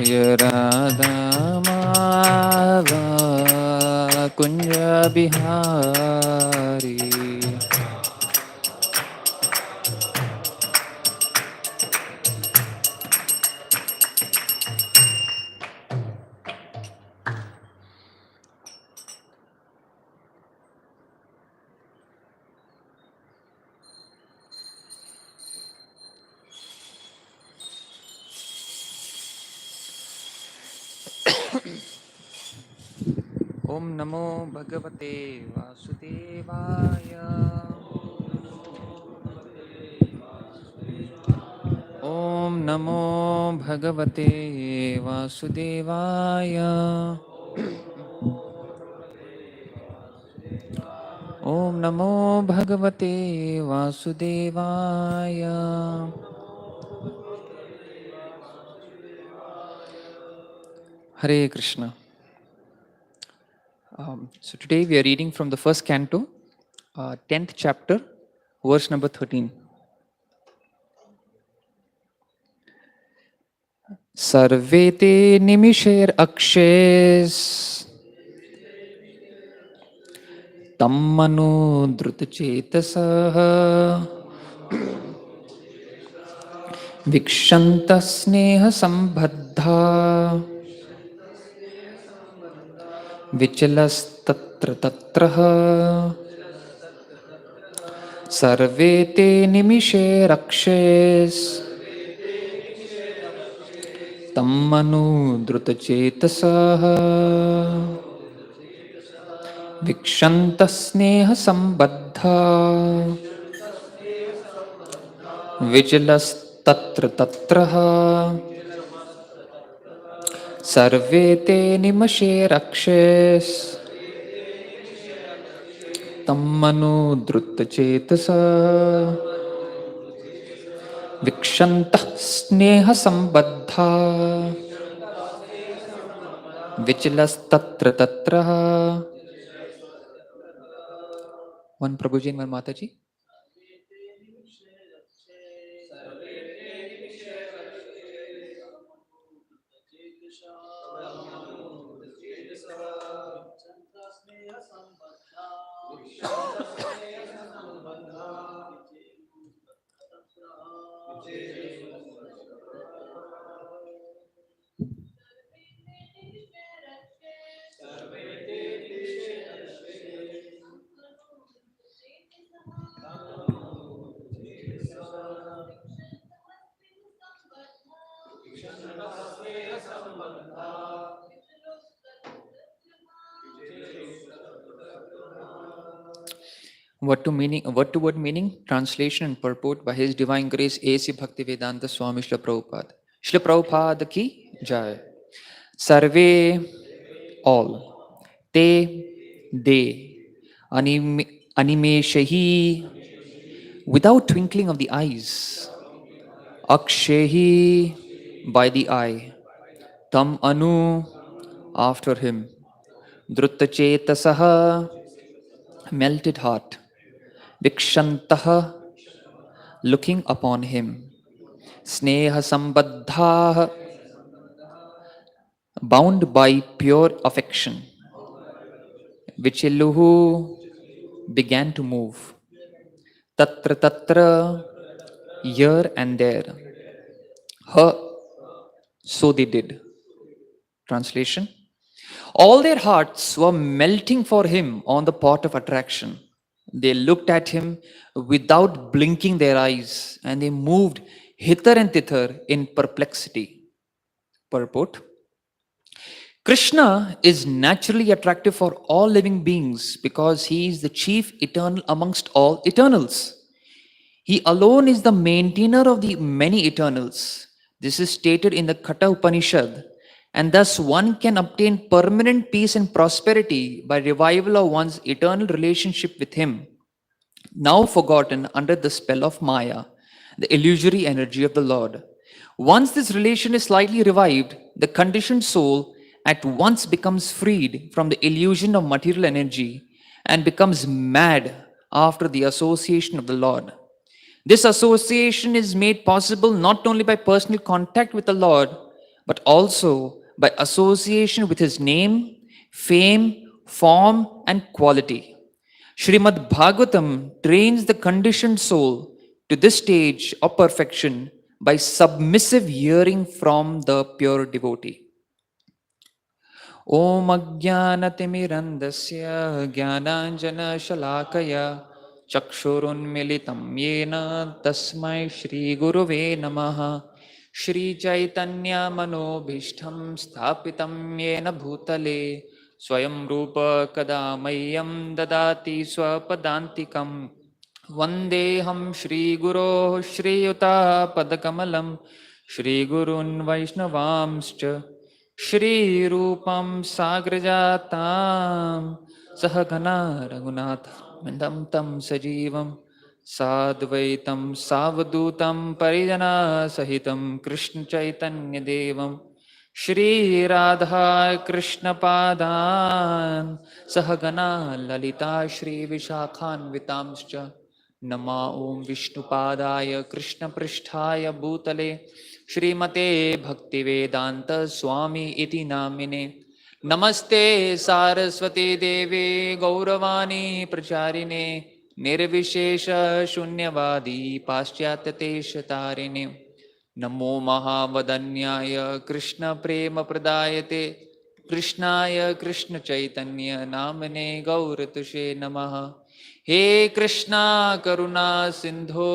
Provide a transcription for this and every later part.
Radha Madhava Kunja Bihari. Om Namo Bhagavate Vasudevaya. Om Namo Bhagavate Vasudevaya. Om Namo Bhagavate Vasudevaya. Hare Krishna. So today we are reading from the first canto, 10th chapter, verse number 13. Sarve te nimisher akshes tammanu drutachetasah vikshanta sneha sambhaddha vichalas tatra sarve te nimisher akshes tammanu drutachetasah vikshanta sneha sambhaddha vichalas tatra sarve te nimisher akshes tammanu drutachetasah vikshanta sneha sambhaddha vichalas tatra. One Prabhuji and one Mataji. Word to word meaning, translation and purport by His Divine Grace A.C. Bhaktivedanta Swami Srila Prabhupada. Srila Prabhupada ki jai. Sarve, all. Te, they. Animeshahi, without twinkling of the eyes. Akshehi, by the eye. Tam anu, after him. Druttachetasaha, melted heart. Vikshantaha, looking upon him. Sneha sambadhaha, bound by pure affection. Vichilluhu, began to move. Tatra, here and there. Ha, so they did. Translation: all their hearts were melting for him on the pot of attraction. They looked at him without blinking their eyes, and they moved hither and thither in perplexity. Purport: Krishna is naturally attractive for all living beings because he is the chief eternal amongst all eternals. He alone is the maintainer of the many eternals. This is stated in the Katha Upanishad, and thus one can obtain permanent peace and prosperity by revival of one's eternal relationship with him, now forgotten under the spell of Maya, the illusory energy of the Lord. Once this relation is slightly revived, the conditioned soul at once becomes freed from the illusion of material energy and becomes mad after the association of the Lord. This association is made possible not only by personal contact with the Lord, but also by association with his name, fame, form, and quality. Srimad Bhagavatam trains the conditioned soul to this stage of perfection by submissive hearing from the pure devotee. ॐ अज्ञानतिमिरन्दस्य ज्ञानाञ्जनशलाकया चक्षुरुन्मिलितं येन तस्मै श्रीगुरुवे नमः श्रीचैतन्यमनोभीष्टं स्थापितं येन भूतले स्वयं रूप कदा मह्यं ददाति स्वपदान्तिकं वन्देऽहं श्रीगुरोः श्रीयुतापदकमलं श्रीगुरून् वैष्णवांश्च श्रीरूपं साग्रजातां सहगना रघुनाथान्वितं तं सजीवं साद्वैतं सावधूतं परिजनसहितं कृष्णचैतन्यदेवं श्रीराधा कृष्णपादान् सहगना ललिता श्रीविशाखान्वितांश्च नमा ॐ विष्णुपादाय कृष्णपृष्ठाय भूतले श्रीमते भक्तिवेदांत स्वामी इति नामिने नमस्ते सारस्वती देवे गौरवाणी प्रचारिणे निर्विशेष शून्यवादी पाश्चात्यदेशतारिणे नमो महावदन्याय कृष्ण प्रेम प्रदायते कृष्णाय कृष्ण चैतन्य नामने गौरतुषे नमः हे कृष्णा करुणा सिंधो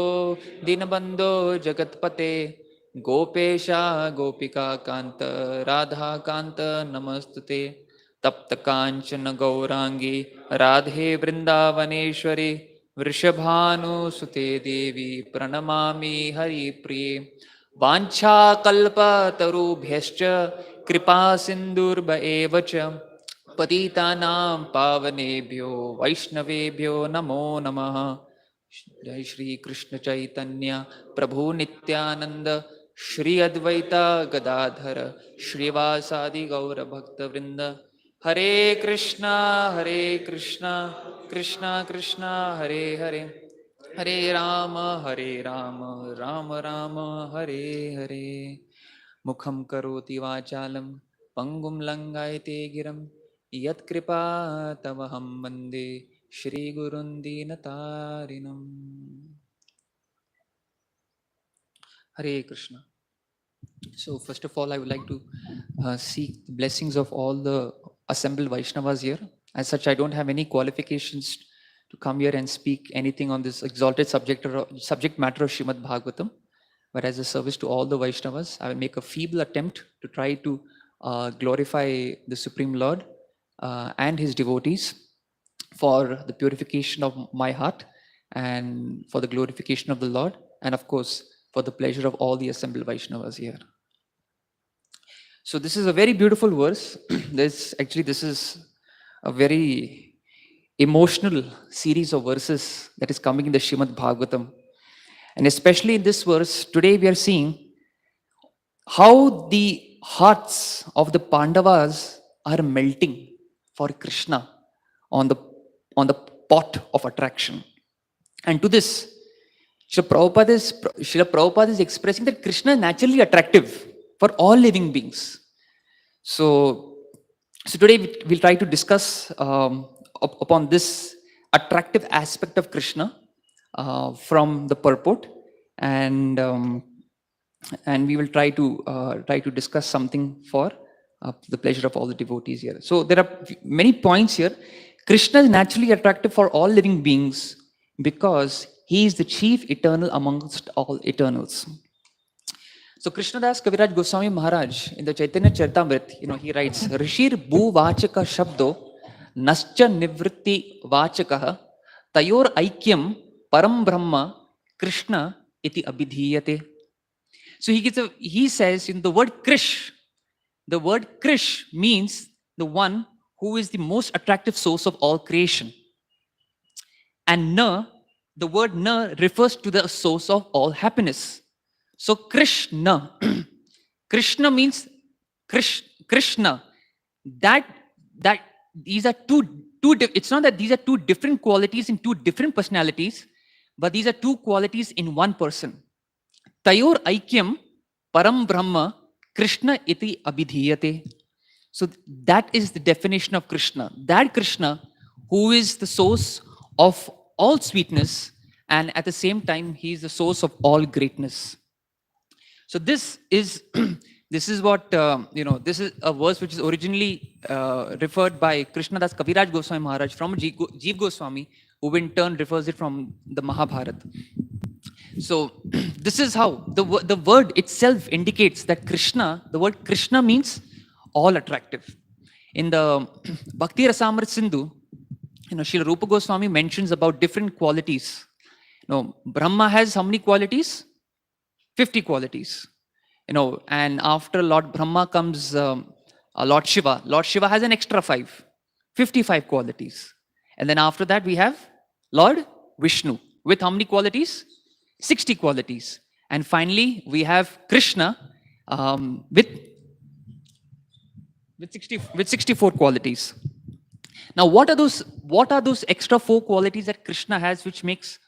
दीनबंधो जगतपते गोपेशा गोपिका कांत राधा कांत नमस्तुते तप्त कांचन गौरांगी राधे वृंदावनेश्वरी वृषभानुसुते देवी प्रणमामि हरिप्रिये वाञ्छाकल्पतरुभ्यश्च कृपा सिन्धुर्भ एव च पतितानां पावनेभ्यो वैष्णवेभ्यो नमो नमः जय श्री कृष्ण चैतन्य प्रभु नित्यानंद श्री अद्वैता गदाधर श्रीवासादि गौर भक्त वृंद हरे कृष्णा कृष्णा कृष्णा हरे हरे हरे राम राम राम हरे हरे मुखं करोति वाचालं पंगुं लंघयते गिरं यत्कृपा तमहं वन्दे श्रीगुरुं दीनतारिणम्. Hare Krishna. So first of all, I would like to seek the blessings of all the assembled Vaishnavas here. As such, I don't have any qualifications to come here and speak anything on this exalted subject matter of Srimad Bhagavatam. But as a service to all the Vaishnavas, I will make a feeble attempt to try to glorify the Supreme Lord and his devotees for the purification of my heart and for the glorification of the Lord, and of course, for the pleasure of all the assembled Vaishnavas here. So this is a very beautiful verse. This is a very emotional series of verses that is coming in the Srimad Bhagavatam. And especially in this verse, today we are seeing how the hearts of the Pandavas are melting for Krishna on the pot of attraction. And to this, Srila Prabhupada is expressing that Krishna is naturally attractive for all living beings. So today we'll try to discuss upon this attractive aspect of Krishna from the purport, and we will try to discuss something for the pleasure of all the devotees here. So there are many points here. Krishna is naturally attractive for all living beings because he is the chief eternal amongst all eternals. So Krishnadas Kaviraj Goswami Maharaj in the Chaitanya Charitamrita, he writes, Rishir Bhu Vachaka Shabdo Nascha Nivritti Vachakaha Tayor Aikyam Param Brahma Krishna iti abhidhiyate. So he says in the word Krish means the one who is the most attractive source of all creation. And the word na refers to the source of all happiness. So Krishna, Krishna means Krishna. That these are two. It's not that these are two different qualities in two different personalities, but these are two qualities in one person. Tayor Aikyam Param Brahma Krishna iti abhidhiyate. So that is the definition of Krishna. That Krishna who is the source of all sweetness, and at the same time he is the source of all greatness. So this is this is what this is a verse which is originally referred by Krishnadas Kaviraj Goswami Maharaj from Jeev Goswami, who in turn refers it from the Mahabharata. So this is how the word itself indicates that Krishna, the word Krishna means all attractive. In the Bhakti Rasamrit Sindhu, Srila Rupa Goswami mentions about different qualities. Brahma has how many qualities? 50 qualities. And after Lord Brahma comes Lord Shiva. Lord Shiva has an extra 55 qualities. And then after that we have Lord Vishnu with how many qualities? 60 qualities. And finally we have Krishna with 64 qualities. Now what are those extra 4 qualities that Krishna has which makes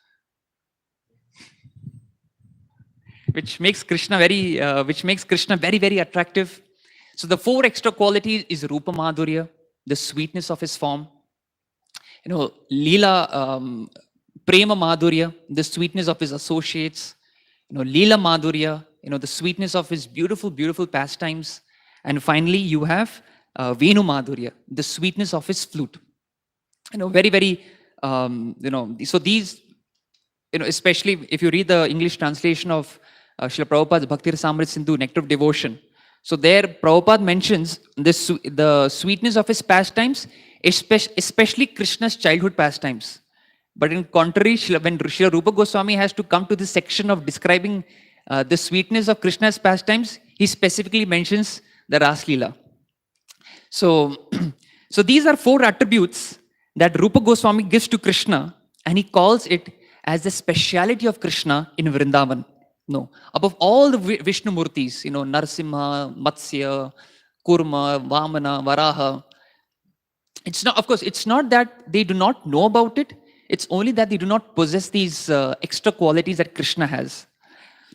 Krishna very very attractive? So the 4 extra qualities is Rupa Madhurya, the sweetness of his form. Leela Prema Madhurya, the sweetness of his associates. Leela Madhurya, the sweetness of his beautiful pastimes. And finally you have Venu Madhurya, the sweetness of his flute. Very very so these, especially if you read the English translation of Srila Prabhupada's Bhakti Rasamrit Sindhu, Nectar of Devotion. So there Prabhupada mentions the sweetness of his pastimes, especially Krishna's childhood pastimes. But in contrary, when Srila Rupa Goswami has to come to this section of describing the sweetness of Krishna's pastimes, he specifically mentions the Ras Leela. So, so these are 4 attributes that Rupa Goswami gives to Krishna, and he calls it as the speciality of Krishna in Vrindavan. Above all the Vishnu Murtis, Narsimha, Matsya, Kurma, Vamana, Varaha. It's not that they do not know about it. It's only that they do not possess these extra qualities that Krishna has.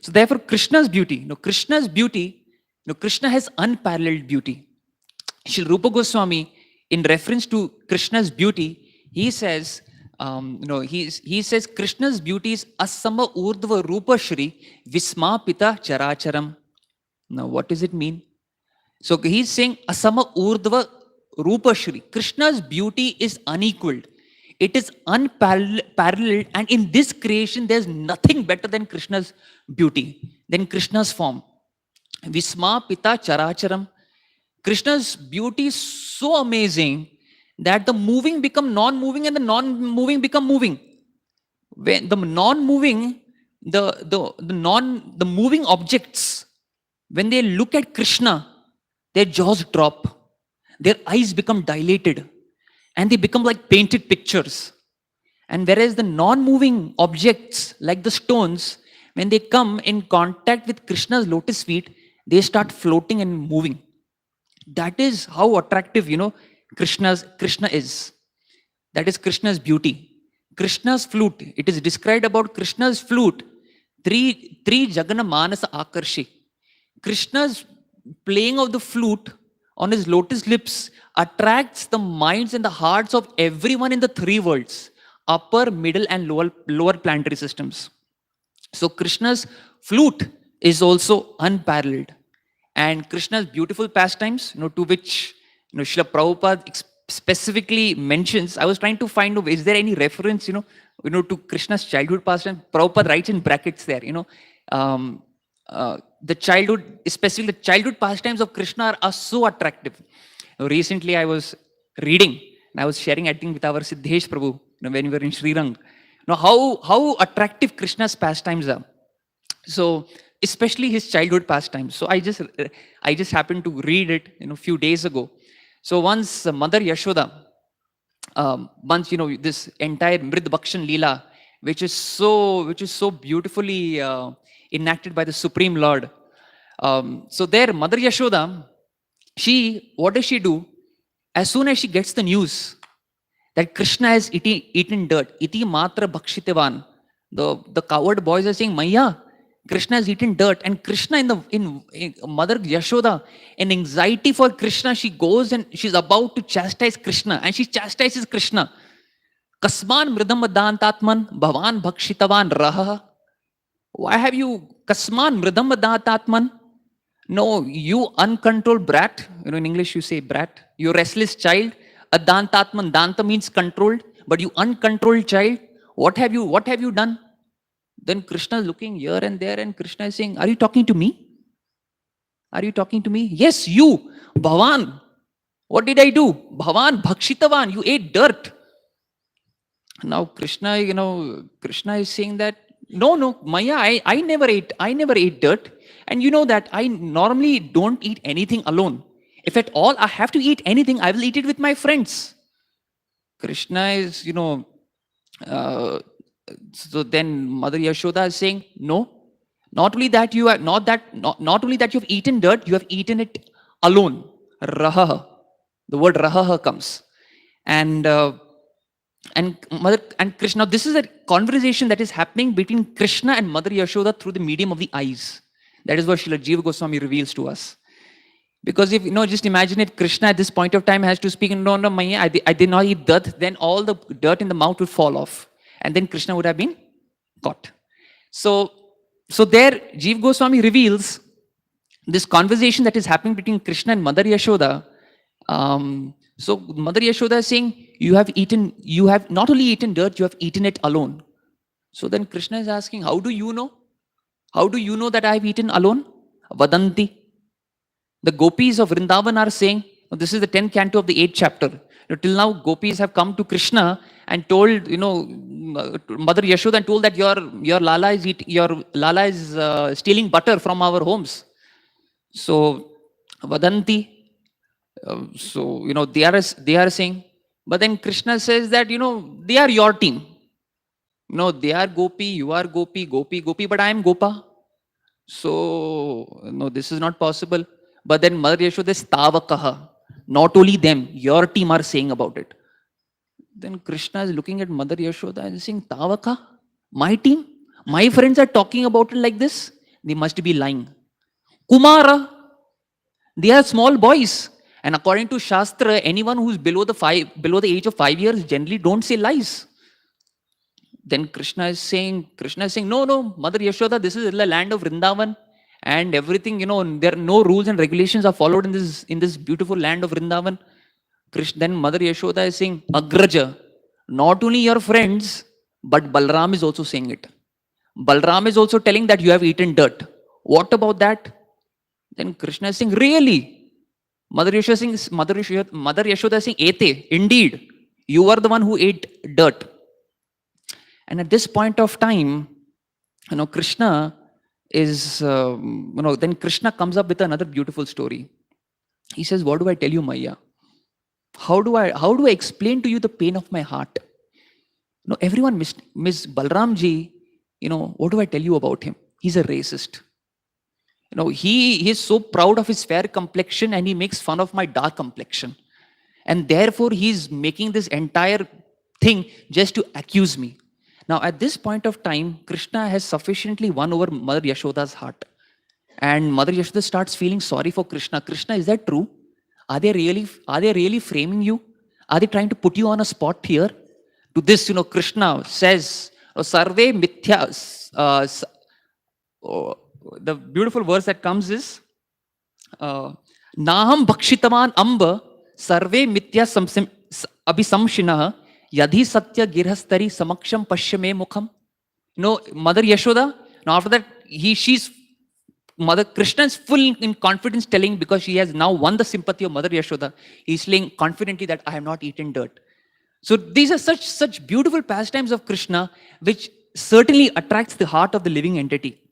So therefore, Krishna has unparalleled beauty. Shri Rupa Goswami, in reference to Krishna's beauty, he says, he says Krishna's beauty is asama urdhva rupa shri vismapita characharam. Now, what does it mean? So he's saying asama urdhva rupa shri. Krishna's beauty is unequaled. It is unparalleled, and in this creation, there's nothing better than Krishna's beauty, than Krishna's form. Vismapita characharam. Krishna's beauty is so amazing that the moving become non-moving and the non-moving become moving. When the non-moving, the moving objects, when they look at Krishna, their jaws drop, their eyes become dilated, and they become like painted pictures. And whereas the non-moving objects, like the stones, when they come in contact with Krishna's lotus feet, they start floating and moving. That is how attractive, Krishna is. That is Krishna's beauty. Krishna's flute, it is described about Krishna's flute, Tri Jagana Manasa Akarshi. Krishna's playing of the flute on his lotus lips attracts the minds and the hearts of everyone in the 3 worlds, upper, middle, and lower planetary systems. So Krishna's flute is also unparalleled. And Krishna's beautiful pastimes, to which Srila Prabhupada specifically mentions. I was trying to find, is there any reference, to Krishna's childhood pastime? Prabhupada writes in brackets there, the childhood, especially the childhood pastimes of Krishna are so attractive. Recently, I was reading, and I was sharing, I think, with our Siddhesh Prabhu, when we were in Srirang, how attractive Krishna's pastimes are. So, especially his childhood pastimes. So I just happened to read it, a few days ago. So once Mother Yashoda, this entire Mrid Bhakshan Leela, which is so beautifully enacted by the Supreme Lord. So there, Mother Yashoda, what does she do? As soon as she gets the news that Krishna has eaten dirt, iti matra bhakshitevan, the coward boys are saying, Maya, Krishna has eaten dirt, and Krishna in Mother Yashoda, in anxiety for Krishna, she goes and she's about to chastise Krishna, and she chastises Krishna. Kasman mridam dantatman bhavan bhakshitavan raha. Why have you kasman mridam dantatman? No, you uncontrolled brat. In English you say brat. You restless child. Adantatman. Danta means controlled, but you uncontrolled child. What have you done? Then Krishna is looking here and there, and Krishna is saying, are you talking to me? Are you talking to me? Yes, you, Bhavan. What did I do? Bhavan, Bhakshitavan, you ate dirt. Now Krishna, Krishna is saying that, no, Maya, I never ate dirt. And you know that I normally don't eat anything alone. If at all I have to eat anything, I will eat it with my friends. Krishna is, so then Mother Yashoda is saying, no, not only that you have eaten dirt, you have eaten it alone. Raha. The word raha comes. And Krishna, this is a conversation that is happening between Krishna and Mother Yashoda through the medium of the eyes. That is what Srila Jiva Goswami reveals to us. Because if, just imagine it, Krishna at this point of time has to speak, no, Maya, I did not eat dirt, then all the dirt in the mouth would fall off. And then Krishna would have been caught. So there, Jiva Goswami reveals this conversation that is happening between Krishna and Mother Yashoda. So Mother Yashoda is saying, you have not only eaten dirt, you have eaten it alone. So then Krishna is asking, how do you know? How do you know that I have eaten alone? Vadanti. The gopis of Vrindavan are saying, this is the 10th canto of the 8th chapter. Till now, gopis have come to Krishna and told, Mother Yashoda, and told that your Lala is stealing butter from our homes. So Vadanti. They are saying, but then Krishna says that, they are your team. They are gopi, you are gopi, but I am gopa. So, no, this is not possible. But then Mother Yashoda is tavakaha. Not only them, your team are saying about it. Then Krishna is looking at Mother Yashoda and saying, Tavaka, my team, my friends are talking about it like this. They must be lying. Kumara, they are small boys. And according to Shastra, anyone who is below the age of 5 years generally don't say lies. Then Krishna is saying, no, Mother Yashoda, this is the land of Vrindavan, and everything, there are no rules and regulations are followed in this beautiful land of Vrindavan. Then Mother Yashoda is saying, Agraja, not only your friends, but Balram is also saying it. Balram is also telling that you have eaten dirt. What about that? Then Krishna is saying, really? Mother Yashoda is saying, Ete, indeed, you are the one who ate dirt. And at this point of time, Krishna is, then Krishna comes up with another beautiful story. He says, what do I tell you, Maya? How do I explain to you the pain of my heart? Everyone miss Balramji, what do I tell you about him? He's a racist. He is so proud of his fair complexion, and he makes fun of my dark complexion. And therefore, he's making this entire thing just to accuse me. Now, at this point of time, Krishna has sufficiently won over Mother Yashoda's heart. And Mother Yashoda starts feeling sorry for Krishna. Krishna, is that true? Are they really framing you? Are they trying to put you on a spot here? To this, Krishna says, Sarve Mithya. The beautiful verse that comes is, Naham Bhakshitaman Amba Sarve Mithya Abhisamshinaha Yadhi Satya Girhastari Samaksham Pashyame Mukham. Mother Yashoda, now after that, Mother Krishna is full in confidence telling, because she has now won the sympathy of Mother Yashoda. He's saying confidently that I have not eaten dirt. So these are such beautiful pastimes of Krishna, which certainly attracts the heart of the living entity.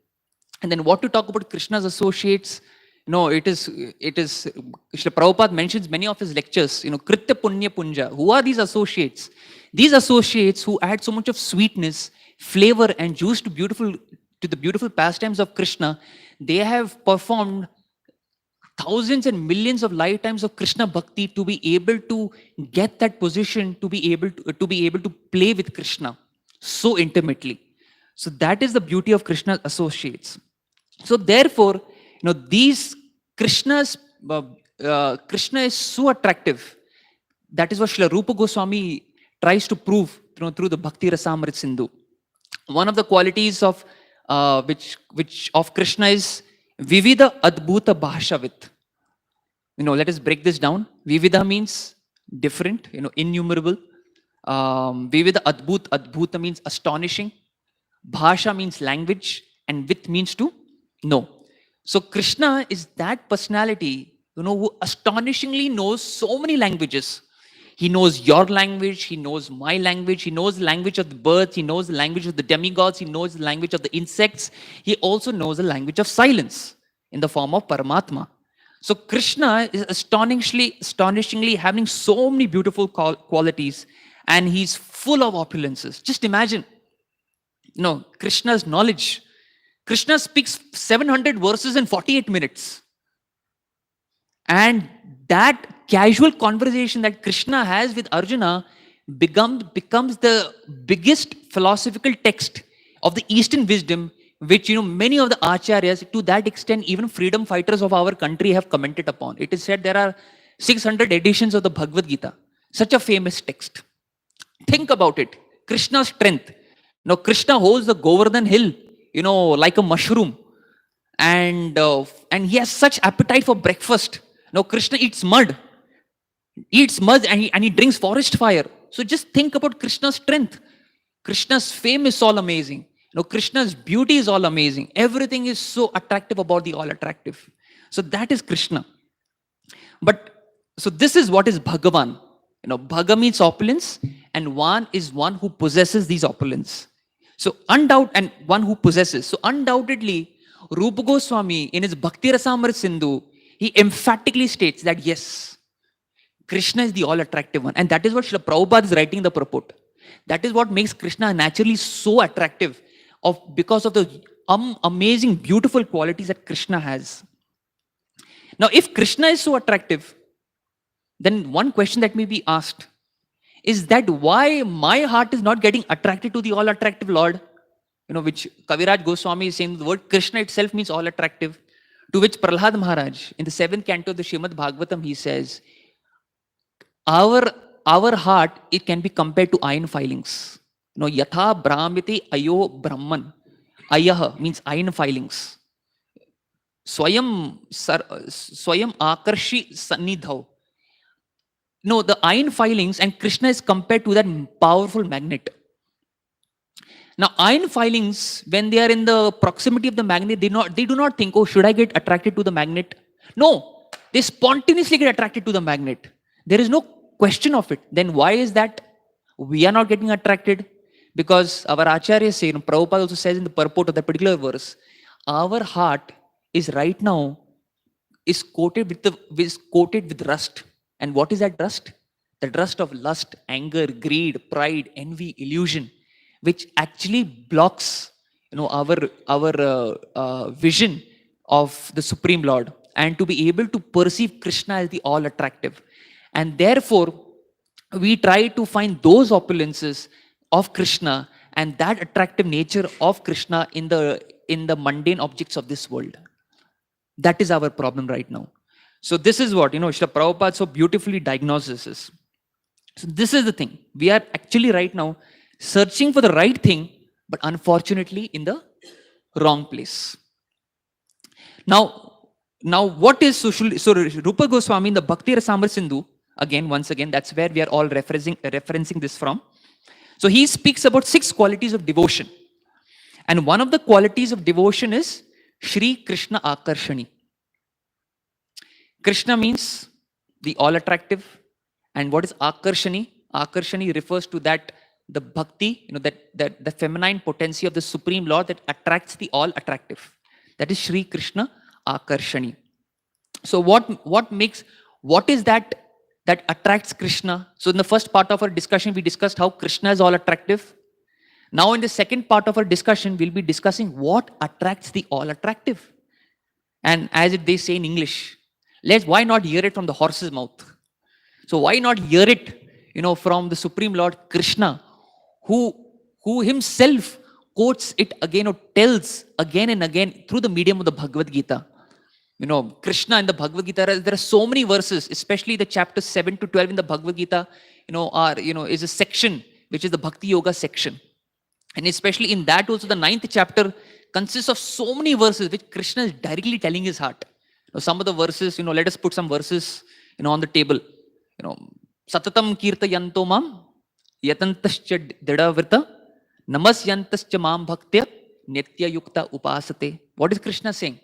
And then what to talk about Krishna's associates? It is Srila Prabhupada mentions many of his lectures, Kritya Punya Punja. Who are these associates? These associates who add so much of sweetness, flavor, and juice to the beautiful pastimes of Krishna, they have performed thousands and millions of lifetimes of Krishna Bhakti to be able to get that position, to be able to play with Krishna so intimately. So that is the beauty of Krishna's associates. So therefore, these Krishna's Krishna is so attractive. That is what Srila Rupa Goswami tries to prove through the Bhakti Rasamrit Sindhu. One of the qualities of which of Krishna is Vivida Adbhuta Bhashavit. Let us break this down. Vivida means different, innumerable. Vivida Adbhuta means astonishing. Bhasha means language, and Vit means to know. So Krishna is that personality, who astonishingly knows so many languages. He knows your language, he knows my language, he knows the language of the birds, he knows the language of the demigods, he knows the language of the insects. He also knows the language of silence in the form of Paramatma. So Krishna is astonishingly having so many beautiful qualities, and he's full of opulences. Just imagine, Krishna's knowledge. Krishna speaks 700 verses in 48 minutes. And that casual conversation that Krishna has with Arjuna becomes the biggest philosophical text of the Eastern wisdom, which many of the acharyas, to that extent even freedom fighters of our country, have commented upon. It is said there are 600 editions of the Bhagavad Gita. Such a famous text. Think about it. Krishna's strength. Krishna holds the Govardhan hill, like a mushroom, and he has such appetite for breakfast. Krishna eats mud, and he drinks forest fire. So just think about Krishna's strength. Krishna's fame is all amazing. Krishna's beauty is all amazing. Everything is so attractive about the all attractive. So that is Krishna. So this is what is Bhagavan. Bhaga means opulence, and Van is one who possesses these opulence. So and one who possesses. So undoubtedly, Rupa Goswami in his Bhakti Rasamrit Sindhu, he emphatically states that yes, Krishna is the all-attractive one. And that is what Srila Prabhupada is writing in the purport. That is what makes Krishna naturally so attractive because of the amazing, beautiful qualities that Krishna has. Now, if Krishna is so attractive, then one question that may be asked is that why my heart is not getting attracted to the all-attractive Lord? Which Kaviraj Goswami is saying the word Krishna itself means all-attractive. To which Prahlad Maharaj, in the 7th canto of the Srimad Bhagavatam, he says, our heart, it can be compared to iron filings. Yatha Brahmiti Ayo Brahman. Ayah means iron filings. Swayam Akarshi Sannidhav. The iron filings, and Krishna is compared to that powerful magnet. Now, iron filings, when they are in the proximity of the magnet, they do not think, oh, should I get attracted to the magnet? No, they spontaneously get attracted to the magnet. There is no question of it. Then why is that we are not getting attracted? Because our acharyas say, Prabhupada also says in the purport of that particular verse, our heart is right now is coated with rust. And what is that rust? The rust of lust, anger, greed, pride, envy, illusion, which actually blocks our vision of the Supreme Lord, and to be able to perceive Krishna as the all attractive. And therefore we try to find those opulences of Krishna and that attractive nature of Krishna in the mundane objects of this world. That is our problem right now. So this is what Srila Prabhupada so beautifully diagnoses this. So this is the thing. We are actually right now searching for the right thing, but unfortunately in the wrong place. Now what is so Rupa Goswami in the Bhakti Rasamrit Sindhu, once again, that's where we are all referencing this from. So he speaks about 6 qualities of devotion. And one of the qualities of devotion is Shri Krishna Akarshani. Krishna means the all attractive. And what is Akarshani? Akarshani refers to that the bhakti, that the feminine potency of the Supreme Lord that attracts the all attractive. That is Shri Krishna Akarshani. So what is that attracts Krishna? So in the first part of our discussion, we discussed how Krishna is all attractive. Now in the second part of our discussion, we'll be discussing what attracts the all attractive. And as they say in English, why not hear it from the horse's mouth? So why not hear it, from the Supreme Lord Krishna, who himself quotes it again or tells again and again through the medium of the Bhagavad Gita. Krishna in the Bhagavad Gita, there are so many verses, especially the chapters 7 to 12 in the Bhagavad Gita, is a section which is the Bhakti Yoga section. And especially in that also, the 9th chapter consists of so many verses which Krishna is directly telling his heart. Some of the verses, let us put some verses, on the table. Satatam kirta yanto mam, yatantascha didavrita, namasyantascha mam bhaktya, nitya yukta upasate. What is Krishna saying?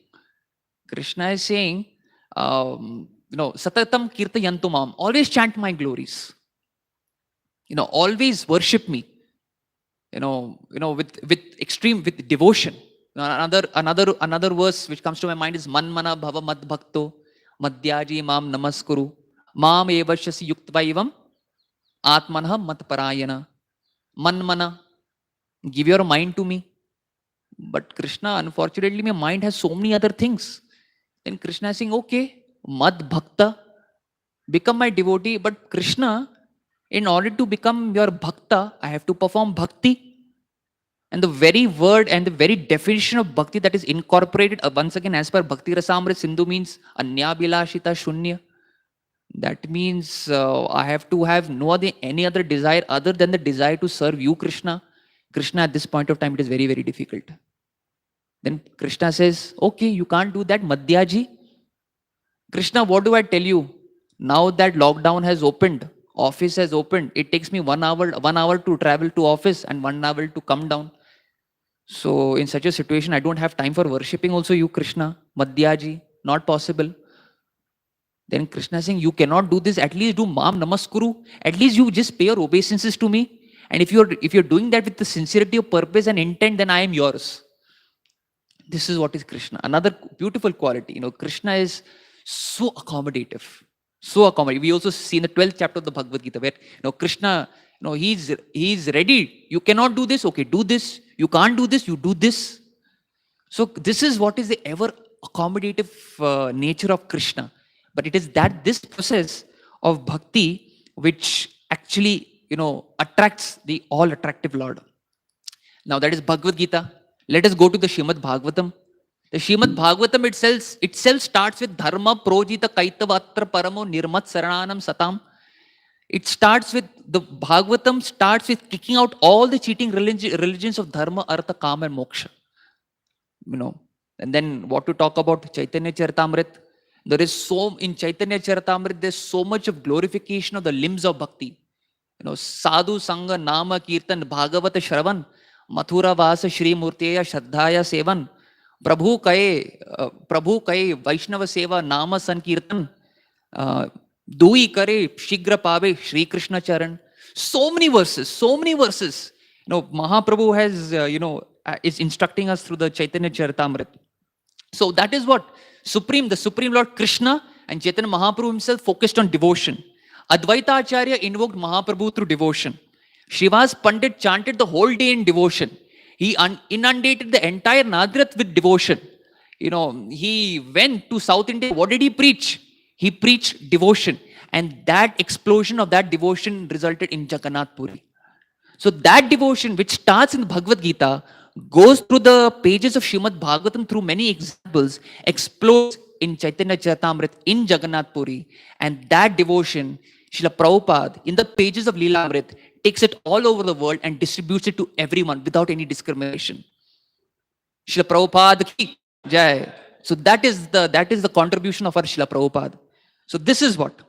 Krishna is saying, Satatam kirta yanto mam, always chant my glories. Always worship me. With devotion. Another verse which comes to my mind is Manmana Bhava Mad Bhakto Madhyaji Mam Namaskuru Mam Evashasi Yuktva Atmanha Mat Parayana. Manmana, give your mind to me. But Krishna, unfortunately, my mind has so many other things. Then Krishna is saying, okay, Mad Bhakta, become my devotee. But Krishna, in order to become your Bhakta, I have to perform Bhakti. And the very word and the very definition of Bhakti that is incorporated, once again, as per Bhakti Rasamrit Sindhu, means Anyabilashita Shunya. That means I have to have any other desire other than the desire to serve you, Krishna. Krishna, at this point of time, it is very, very difficult. Then Krishna says, okay, you can't do that, Madhyaji. Krishna, what do I tell you? Now that lockdown has opened, office has opened, it takes me 1 hour to travel to office and 1 hour to come down. So in such a situation, I don't have time for worshipping also you, Krishna. Madhyaji, not possible. Then Krishna is saying, you cannot do this, at least do Mam Namaskuru. At least you just pay your obeisances to me. And if you're doing that with the sincerity of purpose and intent, then I am yours. This is what is Krishna. Another beautiful quality. Krishna is so accommodative. So accommodative. We also see in the 12th chapter of the Bhagavad Gita where Krishna, he's ready. You cannot do this, okay, do this. You can't do this, you do this. So this is what is the ever accommodative nature of Krishna. But it is this process of bhakti which actually, attracts the all-attractive Lord. Now that is Bhagavad Gita. Let us go to the Srimad Bhagavatam. The Srimad Bhagavatam itself starts with Dharma Projita Kaitavatra Paramo Nirmat Saranam Satam. It starts with, the Bhagavatam starts with kicking out all the cheating religions of Dharma, Artha, Kama and Moksha. And then what to talk about Chaitanya Charitamrit. In Chaitanya Charitamrit, there's so much of glorification of the limbs of bhakti. Sadhu, Sangha, Nama, Kirtan, Bhagavata, Shravan, Mathura, Vasa, Shri Murtiya, Shraddhaya, Sevan, Prabhu Kaye, Vaishnava Seva, Nama, Sankirtan, Dui Kare, Shigra Pave, Shri Krishna Charan. So many verses. Mahaprabhu has, is instructing us through the Chaitanya Charitamrit. So that is what the Supreme Lord Krishna and Chaitanya Mahaprabhu himself focused on devotion. Advaita Acharya invoked Mahaprabhu through devotion. Shiva's Pandit chanted the whole day in devotion. He inundated the entire Nadirat with devotion. He went to South India. What did he preach? He preached devotion. And that explosion of that devotion resulted in Jagannath Puri. So that devotion, which starts in the Bhagavad Gita, goes through the pages of Srimad Bhagavatam through many examples, explodes in Chaitanya Charitamrit, in Jagannath Puri, and that devotion, Srila Prabhupada, in the pages of Leelamrit, takes it all over the world and distributes it to everyone without any discrimination. Srila Prabhupada ki jai. So that is the contribution of our Srila Prabhupada. So this is what.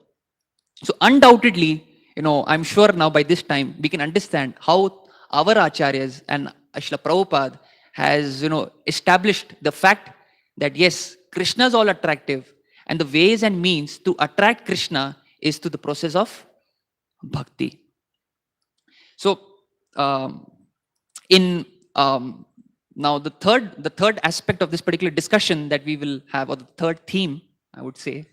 So undoubtedly, I'm sure now by this time we can understand how our Acharyas and Srila Prabhupada has, established the fact that yes, Krishna is all attractive, and the ways and means to attract Krishna is through the process of bhakti. So, now the third aspect of this particular discussion that we will have, or the third theme, I would say,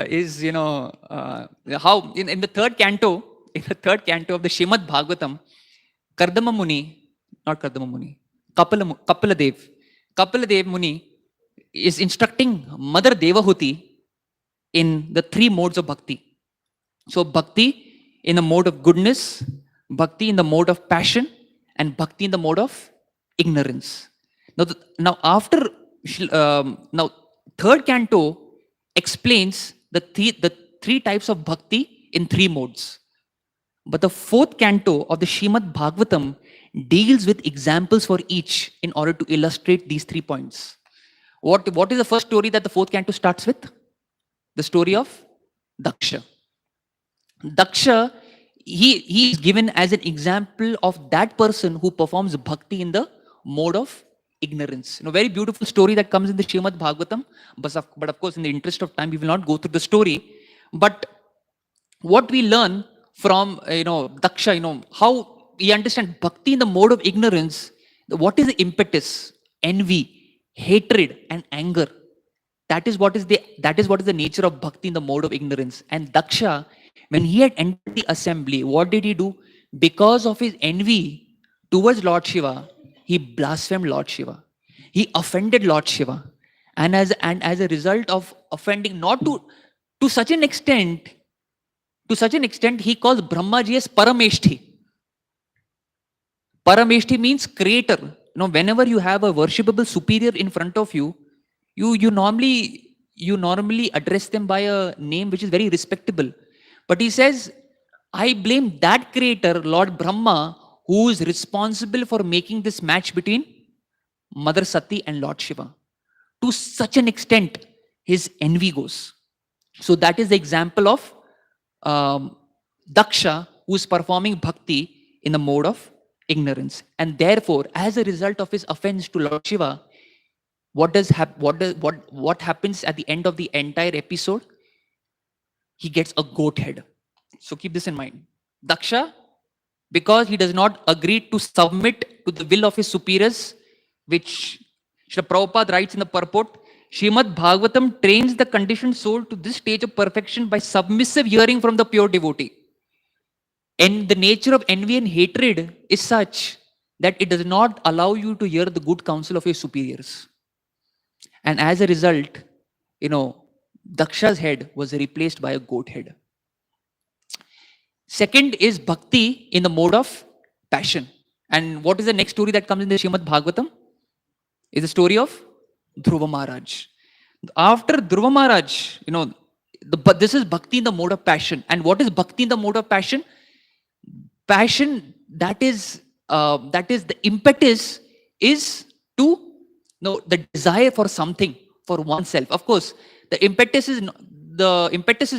is how in the third canto of the Srimad Bhagavatam, Kapaladev Muni is instructing Mother Devahuti in the three modes of bhakti. So bhakti in the mode of goodness, Bhakti in the mode of passion, and bhakti in the mode of ignorance. Now after now third canto explains the three types of bhakti in three modes. But the fourth canto of the Srimad Bhagavatam deals with examples for each in order to illustrate these 3 points. What is the first story that the fourth canto starts with? The story of Daksha. Daksha, he is given as an example of that person who performs bhakti in the mode of ignorance. Very beautiful story that comes in the Srimad Bhagavatam. But of course, in the interest of time, we will not go through the story. But what we learn from Daksha, how we understand bhakti in the mode of ignorance. What is the impetus? Envy, hatred, and anger. That is what is the nature of bhakti in the mode of ignorance. And Daksha, when he had entered the assembly, what did he do? Because of his envy towards Lord Shiva, he blasphemed Lord Shiva. He offended Lord Shiva. And as a result of offending, not to such an extent, he calls Brahmaji as Parameshthi. Parameshthi means creator. Whenever you have a worshipable superior in front of you, you normally address them by a name which is very respectable. But he says, I blame that creator, Lord Brahma, who is responsible for making this match between Mother Sati and Lord Shiva. To such an extent, his envy goes. So that is the example of Daksha, who is performing bhakti in the mode of ignorance. And therefore, as a result of his offense to Lord Shiva, what happens at the end of the entire episode? He gets a goat head. So keep this in mind. Daksha, because he does not agree to submit to the will of his superiors, which Srila Prabhupada writes in the purport, Srimad Bhagavatam trains the conditioned soul to this stage of perfection by submissive hearing from the pure devotee. And the nature of envy and hatred is such that it does not allow you to hear the good counsel of your superiors. And as a result, Daksha's head was replaced by a goat head. Second is bhakti in the mode of passion. And what is the next story that comes in the Srimad Bhagavatam? Is the story of Dhruva Maharaj. After Dhruva Maharaj, this is bhakti in the mode of passion. And what is bhakti in the mode of passion? Passion, that is the impetus is to the desire for something for oneself. Of course, the impetus is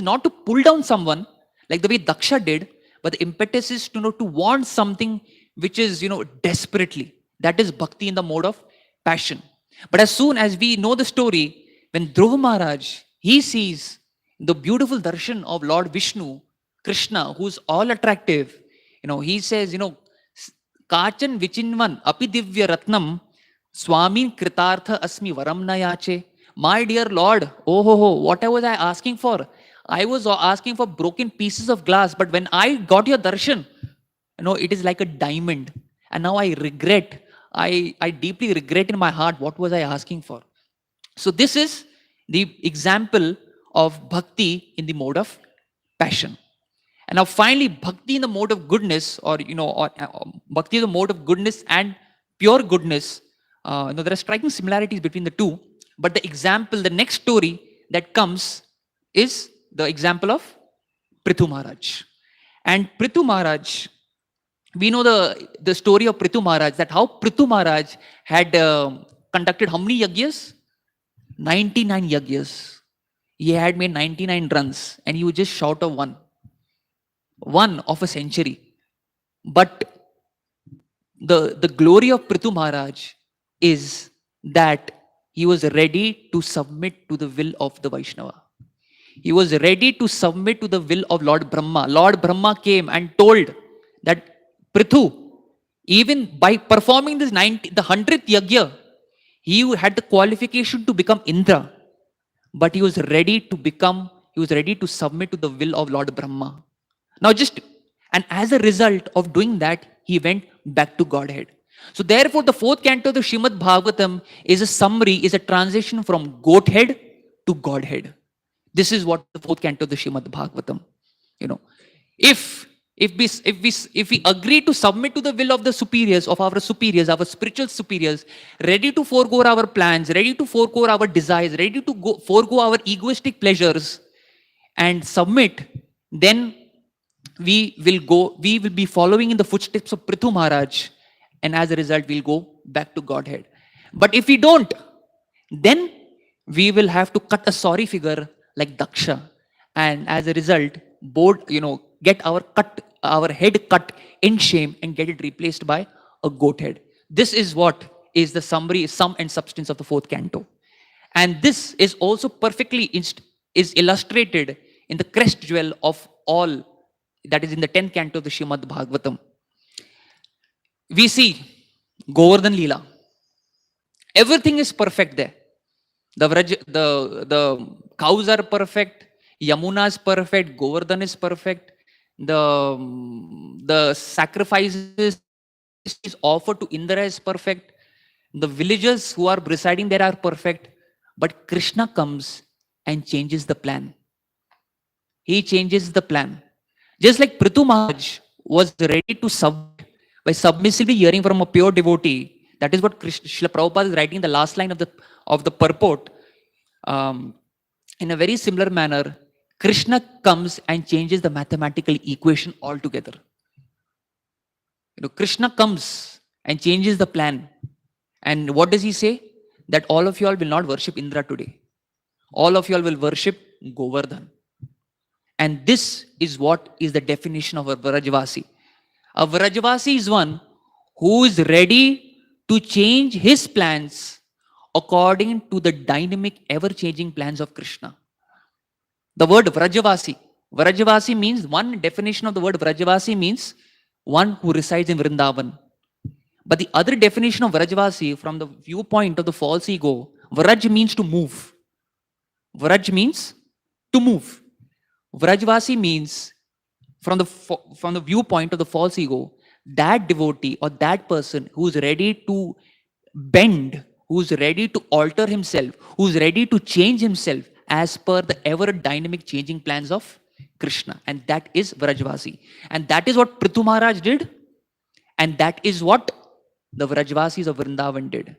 not to pull down someone like the way Daksha did, but the impetus is to want something which is desperately. That is bhakti in the mode of passion. But as soon as we know the story, when Dhruva Maharaj, he sees the beautiful darshan of Lord Vishnu, Krishna, who's all attractive, he says, Kachan Vichinvan Api Divya Ratnam Swamin Kritartha Asmi Varam Nayache. My dear Lord, what was I asking for? I was asking for broken pieces of glass, but when I got your darshan, it is like a diamond. And now I regret. I deeply regret in my heart what was I asking for. So this is the example of bhakti in the mode of passion. And now finally, bhakti in the mode of goodness, or bhakti in the mode of goodness and pure goodness. There are striking similarities between the two. But the next story that comes is the example of Prithu Maharaj. And Prithu Maharaj, we know the story of Prithu Maharaj, that how Prithu Maharaj had conducted how many yagyas? 99 yagyas. He had made 99 runs and he would just shout of one of a century. But the glory of Prithu Maharaj is that he was ready to submit to the will of the Vaishnava. He was ready to submit to the will of Lord Brahma. Lord Brahma came and told that Prithu, even by performing the 100th yagya, he had the qualification to become Indra. But he was ready to submit to the will of Lord Brahma. And as a result of doing that, he went back to Godhead. So therefore, the fourth canto of the Srimad Bhagavatam is a transition from goathead to Godhead. This is what the fourth canto of the Srimad Bhagavatam, If If we agree to submit to the will of the superiors, of our superiors, our spiritual superiors, ready to forego our plans, ready to forego our desires, ready to forego our egoistic pleasures and submit, then we will be following in the footsteps of Prithu Maharaj, and as a result, we'll go back to Godhead. But if we don't, then we will have to cut a sorry figure like Daksha, and as a result, get our head cut in shame and get it replaced by a goat head. This is what is the summary, sum and substance of the fourth canto. And this is also perfectly is illustrated in the crest jewel of all, that is in the 10th canto of the Srimad Bhagavatam. We see Govardhan Leela. Everything is perfect there. The cows are perfect, Yamuna is perfect, Govardhan is perfect, the sacrifices is offered to Indra is perfect, the villagers who are residing there are perfect, but Krishna comes and changes the plan. He changes the plan. Just like Prithu Maharaj was ready to submit by submissively hearing from a pure devotee. That is what Srila Prabhupada is writing in the last line of the purport. In a very similar manner, Krishna comes and changes the mathematical equation altogether. Krishna comes and changes the plan. And what does he say? That all of you all will not worship Indra today. All of you all will worship Govardhan. And this is what is the definition of a Varajivasi. A Varajivasi is one who is ready to change his plans according to the dynamic, ever-changing plans of Krishna. The word Vrajavasi means, one definition of the word Vrajavasi means one who resides in Vrindavan. But the other definition of Vrajavasi from the viewpoint of the false ego, Vraj means to move. Vraj means to move. Vrajavasi means, from the viewpoint of the false ego, that devotee or that person who's ready to bend, who's ready to alter himself, who's ready to change himself as per the ever dynamic changing plans of Krishna. And that is Vrajavasi. And that is what Prithu Maharaj did. And that is what the Vrajavasis of Vrindavan did.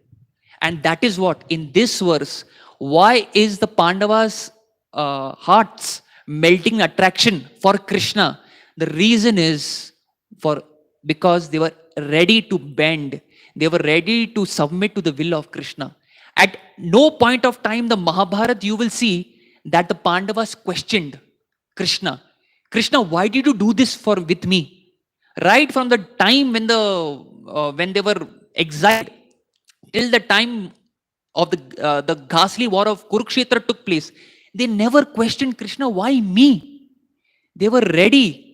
And that is what, in this verse, why is the Pandavas' hearts melting attraction for Krishna? The reason is because they were ready to bend. They were ready to submit to the will of Krishna. At no point of time the Mahabharata you will see that the Pandavas questioned Krishna. Krishna, why did you do this with me? Right from the time when they were exiled till the time of the ghastly war of Kurukshetra took place, they never questioned Krishna, why me? They were ready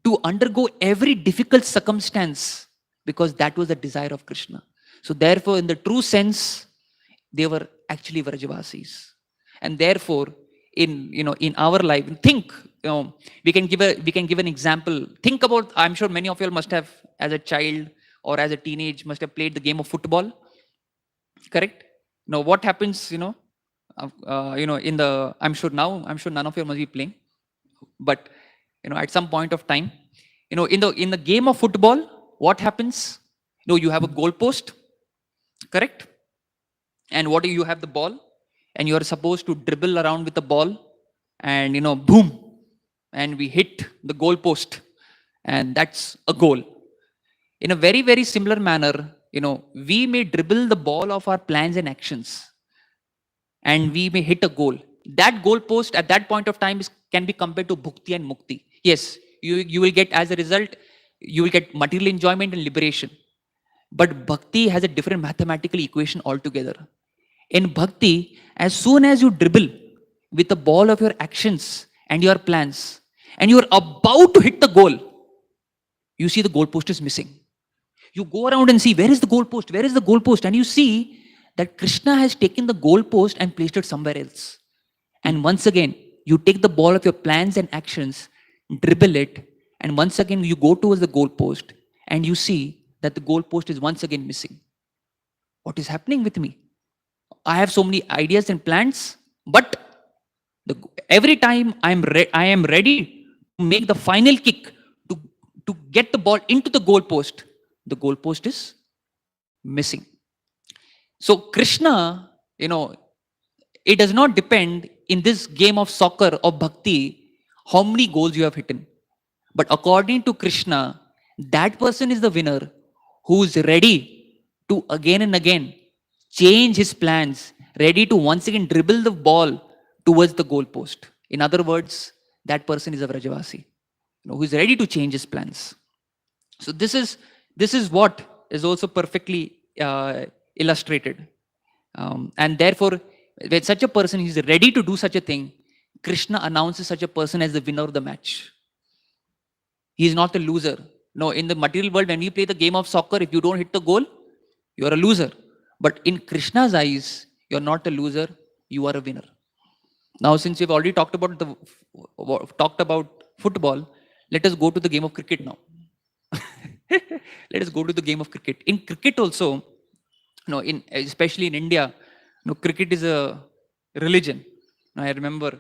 to undergo every difficult circumstance because that was the desire of Krishna. So therefore, in the true sense, they were actually Vrajavasis. And therefore, in our life, think, we can give an example. Think about, I'm sure many of you must have, as a child or as a teenage, must have played the game of football. Correct? Now, what happens, I'm sure none of you must be playing, but at some point of time, in the game of football, what happens? You have a goal post, correct? And what do you have? The ball, and you are supposed to dribble around with the ball, and boom, and we hit the goal post, and that's a goal. In a very, very similar manner, we may dribble the ball of our plans and actions, and we may hit a goal. That goal post at that point of time can be compared to bhukti and mukti. Yes, you will get, as a result, you will get material enjoyment and liberation. But bhakti has a different mathematical equation altogether. In bhakti, as soon as you dribble with the ball of your actions and your plans, and you are about to hit the goal, you see the goal post is missing. You go around and see, where is the goal post? Where is the goal post? And you see that Krishna has taken the goal post and placed it somewhere else. And once again, you take the ball of your plans and actions, dribble it, and once again you go towards the goal post, and you see that the goal post is once again missing. What is happening with me? I have so many ideas and plans, but every time I am ready to make the final kick to get the ball into the goalpost is missing. So Krishna, it does not depend in this game of soccer or bhakti how many goals you have hit. But according to Krishna, that person is the winner who is ready to again and again change his plans, ready to once again dribble the ball towards the goalpost. In other words, that person is a Varajiwasi, who is ready to change his plans. So this is what is also perfectly illustrated. And therefore, when such a person is ready to do such a thing, Krishna announces such a person as the winner of the match. He is not a loser. No, in the material world, when we play the game of soccer, if you don't hit the goal, you are a loser. But in Krishna's eyes, you are not a loser, you are a winner. Now, since we've already talked about football, let us go to the game of cricket now. Let us go to the game of cricket. In cricket also, especially in India, cricket is a religion. I remember,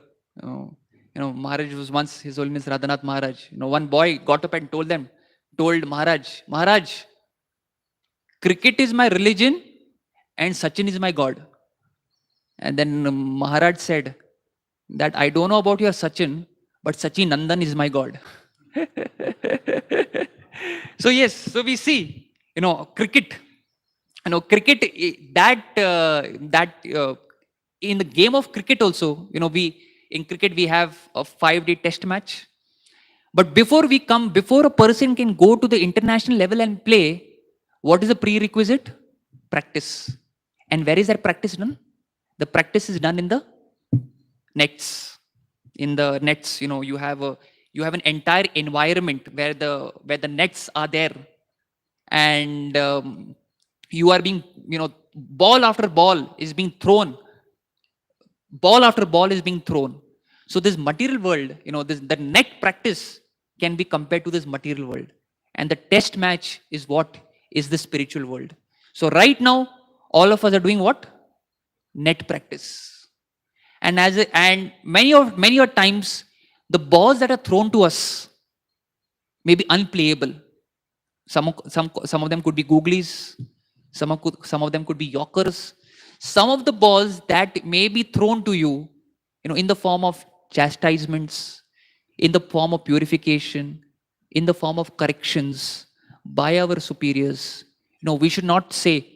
Maharaj was once, His Holiness Radhanath Maharaj. One boy got up and told Maharaj, cricket is my religion and Sachin is my God. And then Maharaj said that I don't know about your Sachin, but Sachin Nandan is my God. So yes, so we see, cricket. Cricket, in the game of cricket also, in cricket we have a 5-day test match. But before a person can go to the international level and play, what is the prerequisite? Practice. And where is that practice done? The practice is done in the nets. In the nets, you have an entire environment where the nets are there, and you are being, ball after ball is being thrown. Ball after ball is being thrown. So this material world, the net practice can be compared to this material world. And the test match is what is the spiritual world. So right now, all of us are doing what? Net practice. And many of times, the balls that are thrown to us may be unplayable. Some of them could be googlies. Some of them could be yorkers. Some of the balls that may be thrown to you, in the form of chastisements, in the form of purification, in the form of corrections by our superiors. We should not say,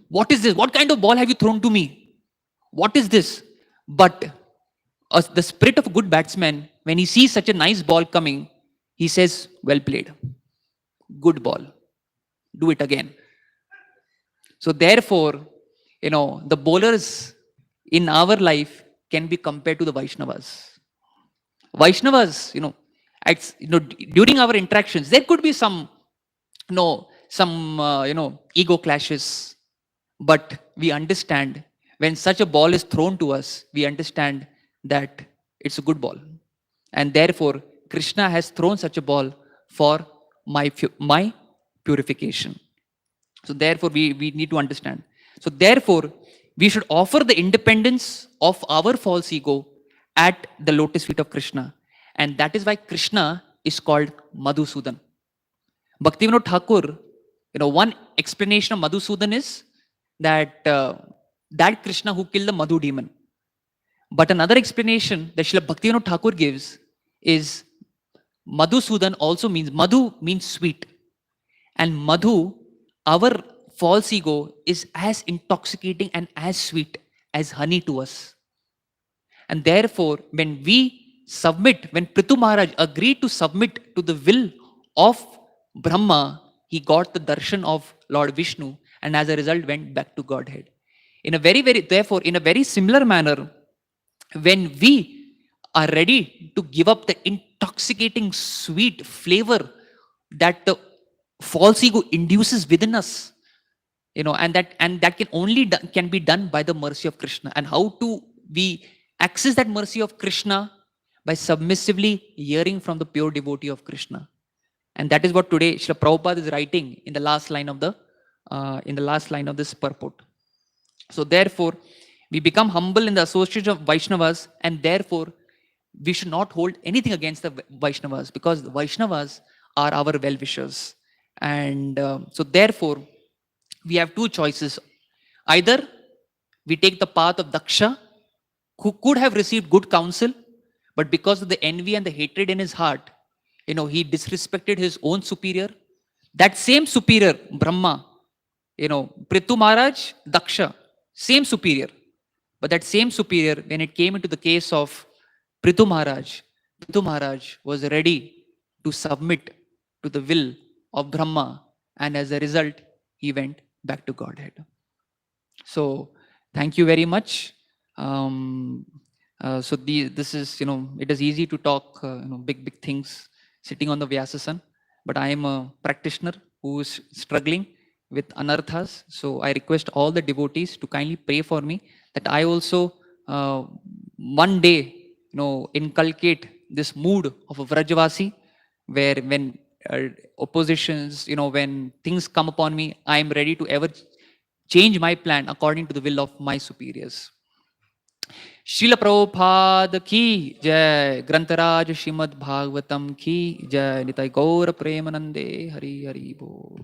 what is this? What kind of ball have you thrown to me? What is this? But the spirit of a good batsman, when he sees such a nice ball coming, he says, well played. Good ball. Do it again. So therefore, the bowlers in our life can be compared to the Vaishnavas. Vaishnavas, during our interactions, there could be some ego clashes. But we understand when such a ball is thrown to us, we understand that it's a good ball. And therefore, Krishna has thrown such a ball for my purification. So therefore, we need to understand. So therefore, we should offer the independence of our false ego at the lotus feet of Krishna. And that is why Krishna is called Madhusudan. Bhaktivinoda Thakur, one explanation of Madhusudan is that Krishna who killed the Madhu demon. But another explanation that Srila Bhaktivinoda Thakur gives is Madhusudan also means, Madhu means sweet. And Madhu, our false ego, is as intoxicating and as sweet as honey to us. And therefore, when Prithu Maharaj agreed to submit to the will of Brahma, he got the darshan of Lord Vishnu, and as a result went back to Godhead. In a very similar manner, when we are ready to give up the intoxicating sweet flavor that the false ego induces within us, and that can be done by the mercy of Krishna. And how do we access that mercy of Krishna? By submissively hearing from the pure devotee of Krishna. And that is what today Srila Prabhupada is writing in the last line of this purport. So therefore, we become humble in the association of Vaishnavas, and therefore we should not hold anything against the Vaishnavas, because the Vaishnavas are our well-wishers. And so therefore, we have two choices. Either we take the path of Daksha, who could have received good counsel, but because of the envy and the hatred in his heart, he disrespected his own superior. That same superior, Brahma, Prithu Maharaj, Daksha, same superior. But that same superior, when it came into the case of Prithu Maharaj was ready to submit to the will of Brahma, and as a result, he went back to Godhead. So, thank you very much. This is, it is easy to talk, big things sitting on the Vyasasan, but I am a practitioner who is struggling with anarthas. So I request all the devotees to kindly pray for me that I also one day, inculcate this mood of a Vrajavasi, where when oppositions, when things come upon me, I am ready to ever change my plan according to the will of my superiors. Srila Prabhupada ki jai, Grantaraj Shrimad Bhagavatam ki jai, Nitai Gaura Premanande, Hari Hari Bo.